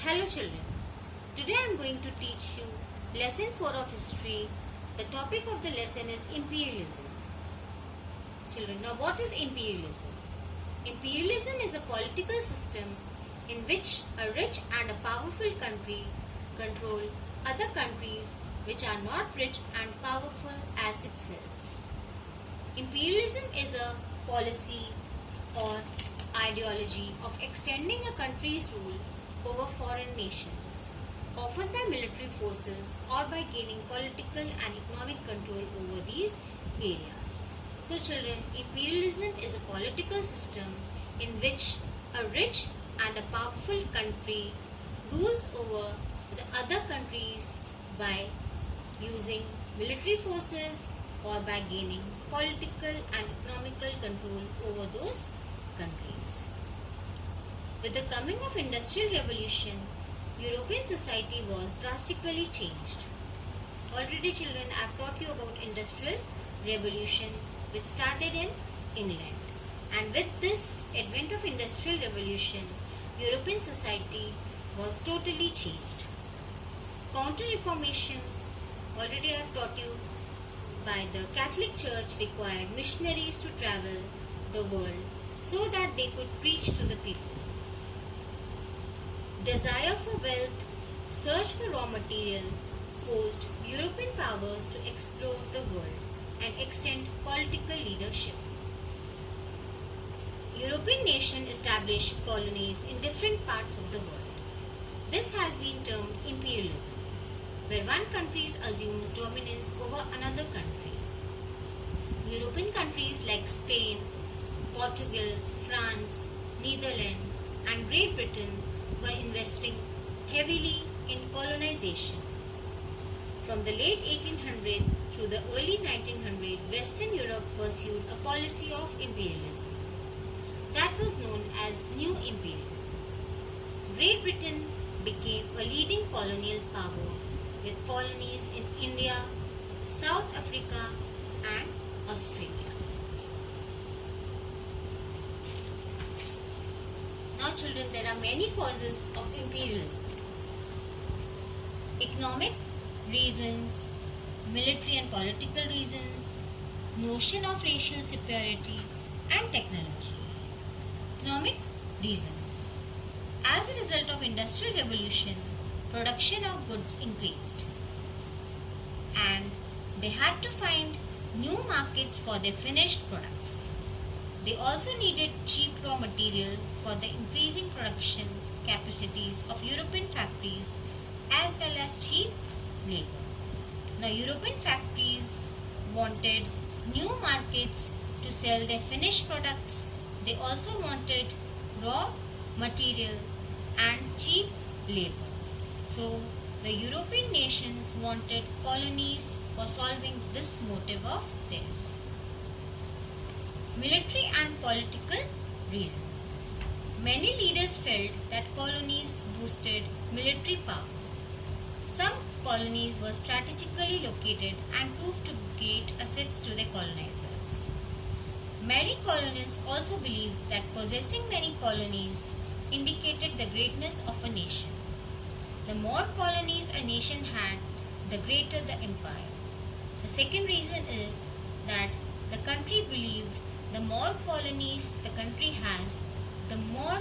Hello children, today I am going to teach you lesson 4 of history. The topic of the lesson is imperialism. Children, now what is imperialism? Imperialism is a political system in which a rich and a powerful country control other countries which are not rich and powerful as itself. Imperialism is a policy or ideology of extending a country's rule over foreign nations, often by military forces or by gaining political and economic control over these areas. So children, imperialism is a political system in which a rich and a powerful country rules over the other countries by using military forces or by gaining political and economical control over those countries. With the coming of Industrial Revolution, European society was drastically changed. Already children, I have taught you about Industrial Revolution which started in England. And with this advent of Industrial Revolution, European society was totally changed. Counter-Reformation, already I have taught you, by the Catholic Church required missionaries to travel the world so that they could preach to the people. Desire for wealth, search for raw material forced European powers to explore the world and extend political leadership. European nations established colonies in different parts of the world. This has been termed imperialism, where one country assumes dominance over another country. European countries like Spain, Portugal, France, Netherlands, and Great Britain were investing heavily in colonization. From the late 1800s through the early 1900s, Western Europe pursued a policy of imperialism that was known as New Imperialism. Great Britain became a leading colonial power with colonies in India, South Africa, and Australia. Now children, there are many causes of imperialism. Economic reasons, military and political reasons, notion of racial superiority, and technology. Economic reasons. As a result of Industrial Revolution, production of goods increased and they had to find new markets for their finished products. They also needed cheap raw material for the increasing production capacities of European factories as well as cheap labor. Now, European factories wanted new markets to sell their finished products. They also wanted raw material and cheap labor. So, the European nations wanted colonies for solving this motive of theirs. Military and political reason. Many leaders felt that colonies boosted military power. Some colonies were strategically located and proved to be great assets to their colonizers. Many colonists also believed that possessing many colonies indicated the greatness of a nation. The more colonies a nation had, the greater the empire. The second reason is that the country believed the more colonies the country has, the more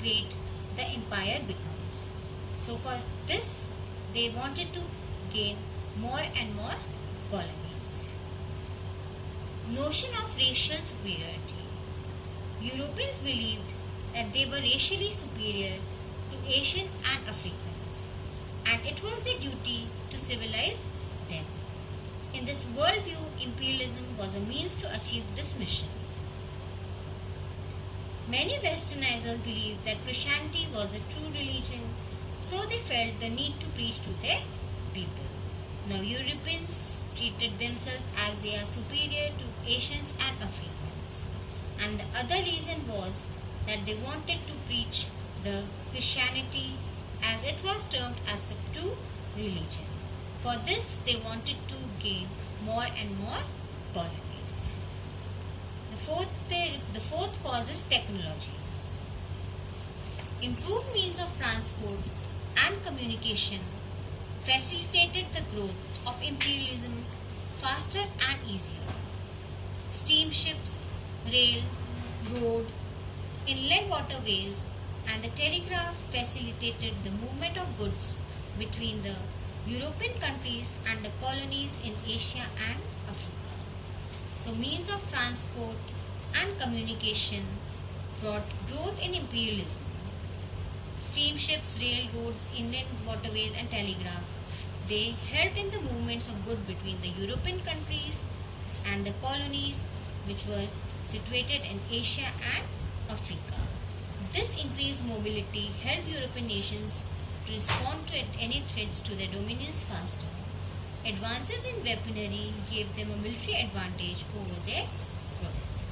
great the empire becomes. So for this, they wanted to gain more and more colonies. Notion of racial superiority. Europeans believed that they were racially superior to Asian and Africans, and it was their duty to civilize them. In this worldview, imperialism was a means to achieve this mission. Many westernizers believed that Christianity was a true religion, so they felt the need to preach to their people. Now, Europeans treated themselves as they are superior to Asians and Africans. And the other reason was that they wanted to preach the Christianity as it was termed as the true religion. For this, they wanted to gain more and more colonies. The fourth cause is technology. Improved means of transport communication facilitated the growth of imperialism faster and easier. Steamships, rail, road, inland waterways, and the telegraph facilitated the movement of goods between the European countries and the colonies in Asia and Africa. So, means of transport and communication brought growth in imperialism. Steamships, railroads, inland waterways, and telegraph, they helped in the movements of goods between the European countries and the colonies which were situated in Asia and Africa. This increased mobility helped European nations to respond to any threats to their dominions faster. Advances in weaponry gave them a military advantage over their brothers.